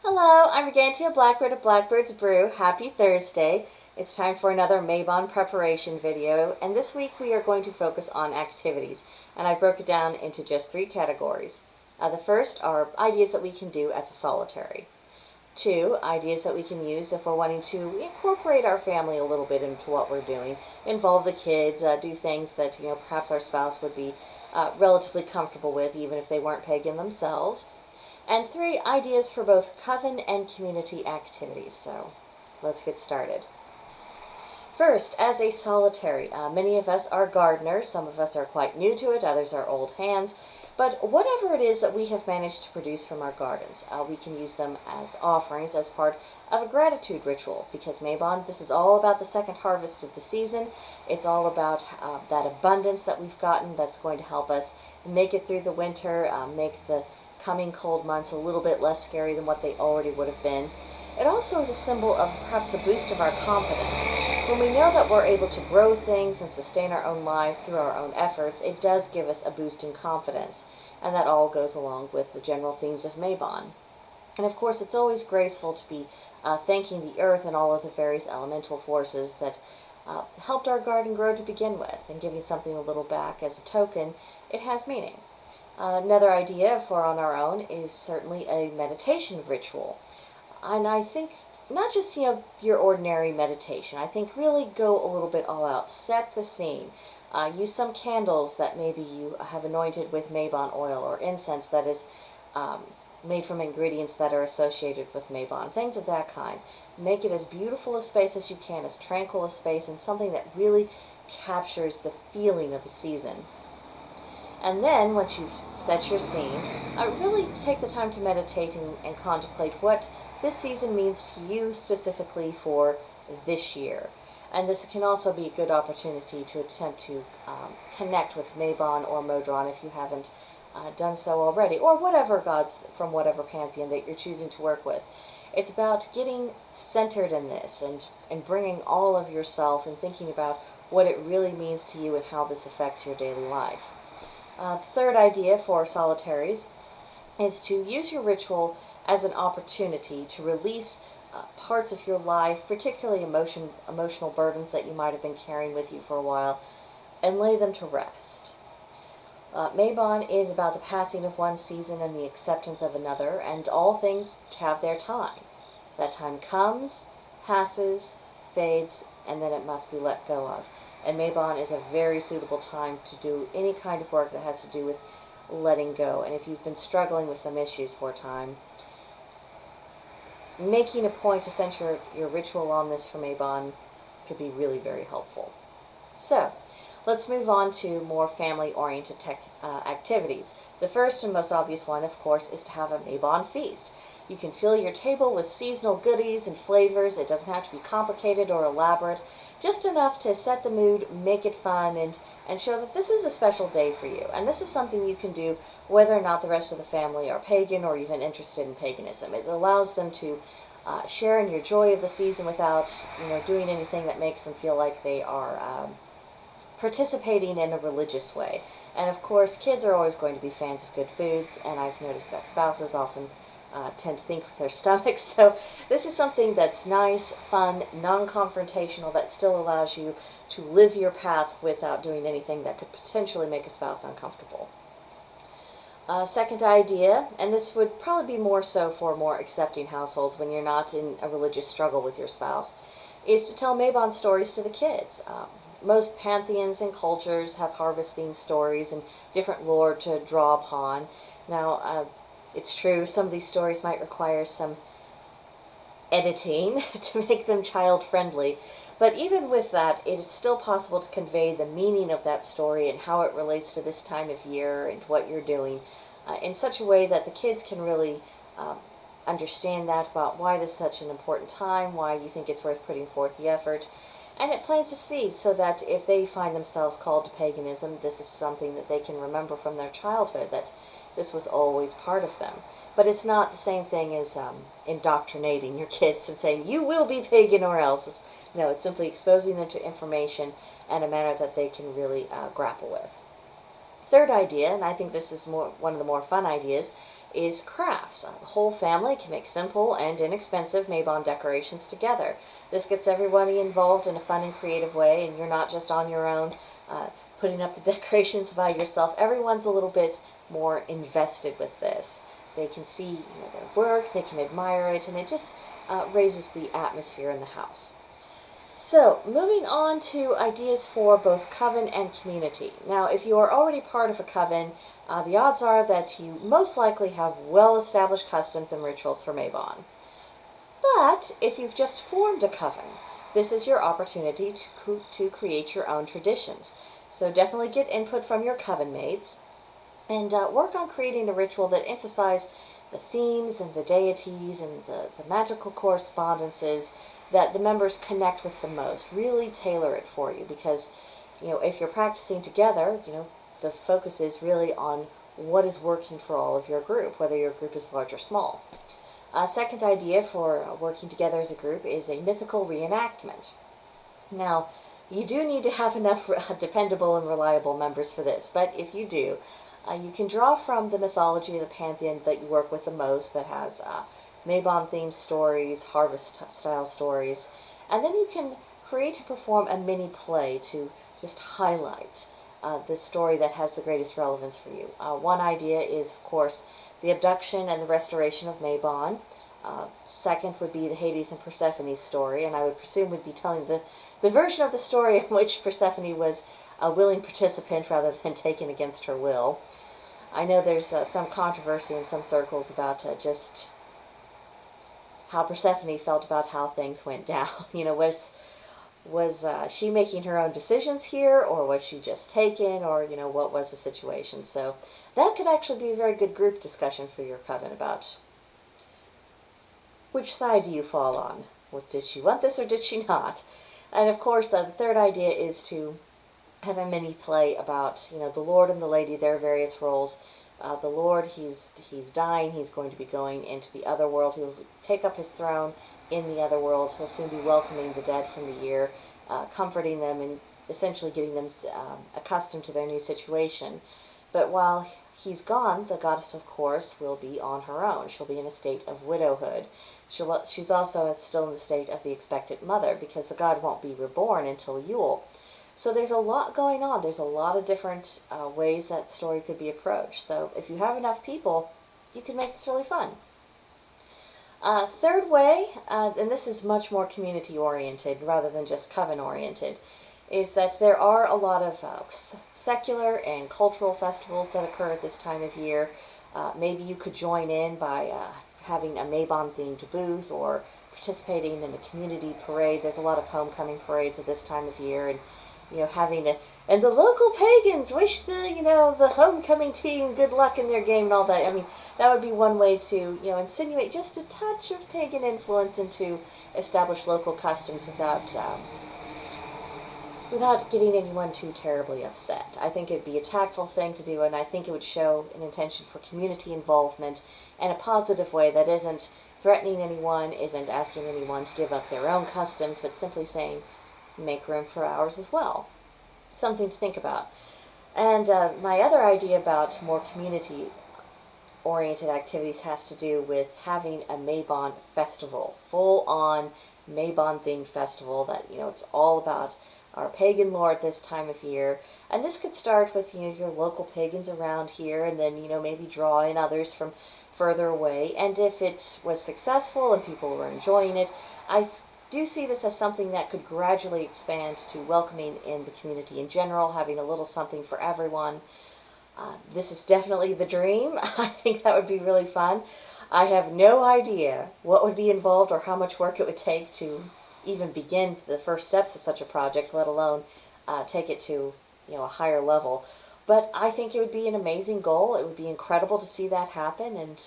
Hello, I'm Regantia Blackbird of Blackbird's Brew. Happy Thursday. It's time for another Mabon preparation video, and this week we are going to focus on activities, and I broke it down into just three categories. The first are ideas that we can do as a solitary. Two, ideas that we can use if we're wanting to incorporate our family a little bit into what we're doing, involve the kids, do things that perhaps our spouse would be relatively comfortable with, even if they weren't pagan themselves. And three, ideas for both coven and community activities. So let's get started. First, as a solitary, many of us are gardeners. Some of us are quite new to it, others are old hands. But whatever it is that we have managed to produce from our gardens, we can use them as offerings as part of a gratitude ritual. Because Mabon, this is all about the second harvest of the season. It's all about that abundance that we've gotten that's going to help us make it through the winter, make the coming cold months a little bit less scary than what they already would have been. It also is a symbol of perhaps the boost of our confidence. When we know that we're able to grow things and sustain our own lives through our own efforts, it does give us a boost in confidence. And that all goes along with the general themes of Mabon. And of course, it's always graceful to be thanking the earth and all of the various elemental forces that helped our garden grow to begin with, and giving something a little back as a token. It has meaning. Another idea for on our own is certainly a meditation ritual. And I think not just, your ordinary meditation. I think really go a little bit all out. Set the scene. Use some candles that maybe you have anointed with Mabon oil or incense that is made from ingredients that are associated with Mabon. Things of that kind. Make it as beautiful a space as you can, as tranquil a space, and something that really captures the feeling of the season. And then, once you've set your scene, really take the time to meditate and contemplate what this season means to you specifically for this year. And this can also be a good opportunity to attempt to connect with Mabon or Modron if you haven't done so already, or whatever gods from whatever pantheon that you're choosing to work with. It's about getting centered in this and bringing all of yourself and thinking about what it really means to you and how this affects your daily life. Third idea for solitaries is to use your ritual as an opportunity to release parts of your life, particularly emotional burdens that you might have been carrying with you for a while, and lay them to rest. Mabon is about the passing of one season and the acceptance of another, and all things have their time. That time comes, passes, fades, and then it must be let go of. And Mabon is a very suitable time to do any kind of work that has to do with letting go. And if you've been struggling with some issues for a time, making a point to center your ritual on this for Mabon could be really very helpful. So, let's move on to more family-oriented activities. The first and most obvious one, of course, is to have a Mabon feast. You can fill your table with seasonal goodies and flavors. It doesn't have to be complicated or elaborate, just enough to set the mood, make it fun, and show that this is a special day for you. And this is something you can do whether or not the rest of the family are pagan or even interested in paganism. It allows them to share in your joy of the season without doing anything that makes them feel like they are participating in a religious way. And of course, kids are always going to be fans of good foods, and I've noticed that spouses often tend to think with their stomachs. So this is something that's nice, fun, non-confrontational, that still allows you to live your path without doing anything that could potentially make a spouse uncomfortable. Second idea, and this would probably be more so for more accepting households when you're not in a religious struggle with your spouse, is to tell Mabon stories to the kids. Most pantheons and cultures have harvest-themed stories and different lore to draw upon. Now, it's true, some of these stories might require some editing to make them child-friendly, but even with that, it is still possible to convey the meaning of that story and how it relates to this time of year and what you're doing in such a way that the kids can really understand that, about why this is such an important time, why you think it's worth putting forth the effort. And it plants a seed so that if they find themselves called to paganism, this is something that they can remember from their childhood, that this was always part of them. But it's not the same thing as indoctrinating your kids and saying, you will be pagan or else. No, it's simply exposing them to information in a manner that they can really grapple with. third idea, and I think this is one of the more fun ideas, is crafts. The whole family can make simple and inexpensive Mabon decorations together. This gets everybody involved in a fun and creative way, and you're not just on your own putting up the decorations by yourself. Everyone's a little bit more invested with this. They can see their work, they can admire it, and it just raises the atmosphere in the house. So, moving on to ideas for both coven and community. Now, if you are already part of a coven, the odds are that you most likely have well-established customs and rituals for Mabon. But if you've just formed a coven, this is your opportunity to create your own traditions. So definitely get input from your coven mates and work on creating a ritual that emphasizes the themes and the deities and the magical correspondences that the members connect with the most. Really tailor it for you, because if you're practicing together, the focus is really on what is working for all of your group, whether your group is large or small. A second idea for working together as a group is a mythical reenactment. Now, you do need to have enough dependable and reliable members for this, but if you do, you can draw from the mythology of the pantheon that you work with the most, that has Mabon-themed stories, harvest-style stories, and then you can create and perform a mini-play to just highlight the story that has the greatest relevance for you. One idea is, of course, the abduction and the restoration of Mabon. Second would be the Hades and Persephone story, and I would presume we'd be telling the version of the story in which Persephone was a willing participant rather than taken against her will. I know there's some controversy in some circles about just how Persephone felt about how things went down. Was she making her own decisions here, or was she just taken, or what was the situation? So that could actually be a very good group discussion for your coven about which side do you fall on. Did she want this or did she not? And of course, the third idea is to have a mini play about the Lord and the Lady, their various roles. The Lord, he's dying. He's going to be going into the other world. He'll take up his throne in the other world. He'll soon be welcoming the dead from the year, comforting them and essentially getting them accustomed to their new situation. But while he's gone, the goddess, of course, will be on her own. She'll be in a state of widowhood. She's also still in the state of the expectant mother, because the god won't be reborn until Yule. So there's a lot going on. There's a lot of different ways that story could be approached. So if you have enough people, you can make this really fun. Third way, and this is much more community-oriented rather than just coven-oriented, is that there are a lot of secular and cultural festivals that occur at this time of year. Maybe you could join in by having a Mabon-themed booth or participating in a community parade. There's a lot of homecoming parades at this time of year, and and the local pagans wish the homecoming team good luck in their game and all that. I mean, that would be one way to insinuate just a touch of pagan influence into established local customs without getting anyone too terribly upset. I think it'd be a tactful thing to do, and I think it would show an intention for community involvement in a positive way that isn't threatening anyone, isn't asking anyone to give up their own customs, but simply saying, make room for ours as well. Something to think about. And my other idea about more community-oriented activities has to do with having a Mabon festival, full-on Mabon-themed festival that, it's all about our pagan lord this time of year. And this could start with, your local pagans around here, and then, maybe draw in others from further away. And if it was successful and people were enjoying it, I do see this as something that could gradually expand to welcoming in the community in general, having a little something for everyone. This is definitely the dream. I think that would be really fun. I have no idea what would be involved or how much work it would take to even begin the first steps of such a project, let alone take it to a higher level. But I think it would be an amazing goal. It would be incredible to see that happen, and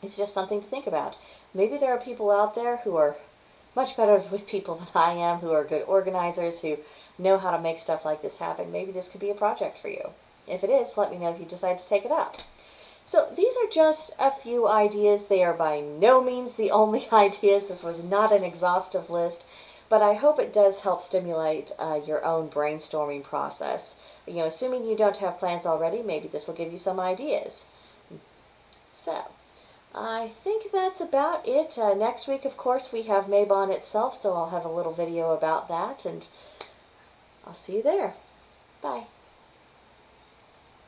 it's just something to think about. Maybe there are people out there who are much better with people than I am, who are good organizers, who know how to make stuff like this happen. Maybe this could be a project for you. If it is, let me know if you decide to take it up. So these are just a few ideas. They are by no means the only ideas. This was not an exhaustive list, but but I hope it does help stimulate your own brainstorming process. You know, assuming you don't have plans already, maybe this will give you some ideas. So, I think that's about it. Next week, of course, we have Mabon itself, so I'll have a little video about that, and I'll see you there. Bye.